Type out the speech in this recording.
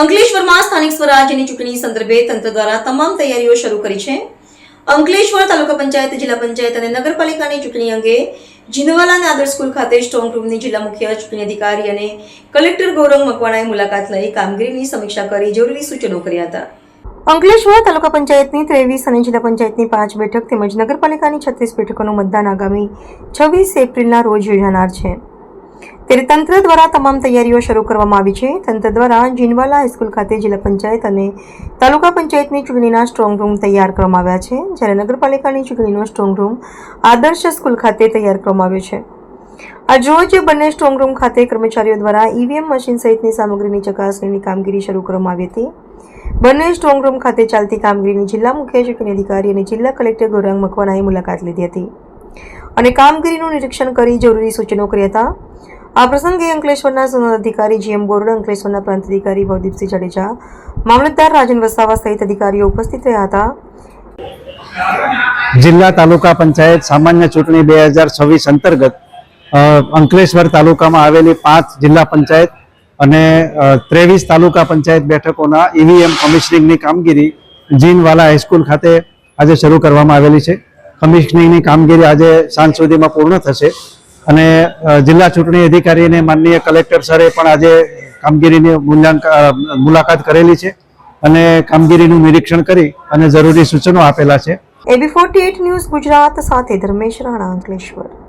અંકલેશ્વરમાં સ્થાનિક સ્વરાજ્યની ચૂંટણી સંદર્ભે તંત્ર દ્વારા તમામ તૈયારીઓ શરૂ કરી છે. અંકલેશ્વર તાલુકા પંચાયત, જિલ્લા પંચાયત અને નગરપાલિકાની ચૂંટણી અંગે જીંદવાલા અને આદર્શ સ્કૂલ ખાતે સ્ટ્રોંગ રૂમની જિલ્લા મુખ્ય ચૂંટણી અધિકારી અને કલેક્ટર ગૌરંગ મકવાણાએ મુલાકાત લઈ કામગીરીની સમીક્ષા કરી જરૂરી સૂચનો કર્યા હતા. અંકલેશ્વર તાલુકા પંચાયતની 23 અને જિલ્લા પંચાયતની 5 બેઠક તેમજ નગરપાલિકાની 36 બેઠકોનું મતદાન આગામી 26 એપ્રિલના રોજ યોજાનાર છે. ત્યારે તંત્ર દ્વારા તમામ તૈયારીઓ શરૂ કરવામાં આવી છે. તંત્ર દ્વારા જીંદવાલા હાઈસ્કૂલ ખાતે જિલ્લા પંચાયત અને તાલુકા પંચાયતની ચૂંટણીના સ્ટ્રોંગ રૂમ તૈયાર કરવામાં આવ્યા છે, જ્યારે નગરપાલિકાની ચૂંટણીનો સ્ટ્રોંગ રૂમ આદર્શ સ્કૂલ ખાતે તૈયાર કરવામાં આવ્યો છે. આજરોજ બંને સ્ટ્રોંગ રૂમ ખાતે કર્મચારીઓ દ્વારા ઈવીએમ મશીન સહિતની સામગ્રીની ચકાસણીની કામગીરી શરૂ કરવામાં આવી હતી. બંને સ્ટ્રોંગ રૂમ ખાતે ચાલતી કામગીરીની જિલ્લા મુખ્ય ચૂંટણી અધિકારી અને જિલ્લા કલેક્ટર ગૌરંગ મકવાણાએ મુલાકાત લીધી હતી અને કામગીરીનું નિરીક્ષણ કરી જરૂરી સૂચનો કર્યા હતા. આ પ્રસંગે અંકલેશ્વરના ઝોનલ અધિકારી જીએમ બોરડ, અંકલેશ્વરના પ્રાંત અધિકારી ભવદીપસિંહ જાડેજા, મામલતદાર રાજન વસાવા સહિત અધિકારીઓ ઉપસ્થિત રહ્યા હતા. જિલ્લા તાલુકા પંચાયત સામાન્ય ચૂંટણી 2026 અંતર્ગત અંકલેશ્વર તાલુકામાં આવેલી 5 જિલ્લા પંચાયત અને 23 તાલુકા પંચાયત બેઠકોના ઈવીએમ કમિશનિંગની કામગીરી જીંદવાલા હાઈસ્કૂલ ખાતે આજે શરૂ કરવામાં આવેલી છે. કમિશનિંગની કામગીરી આજે સાંજ સુધીમાં પૂર્ણ થશે અને જિલ્લા ચૂંટણી અધિકારી અને માનનીય કલેક્ટર સરે પણ આજે કામગીરીની મુલાકાત કરેલી છે અને કામગીરીનું નિરીક્ષણ કરી અને જરૂરી સૂચનો આપેલા છે. AB48 ન્યૂઝ ગુજરાત સાથે ધર્મેશ રાણા, અંકલેશ્વર.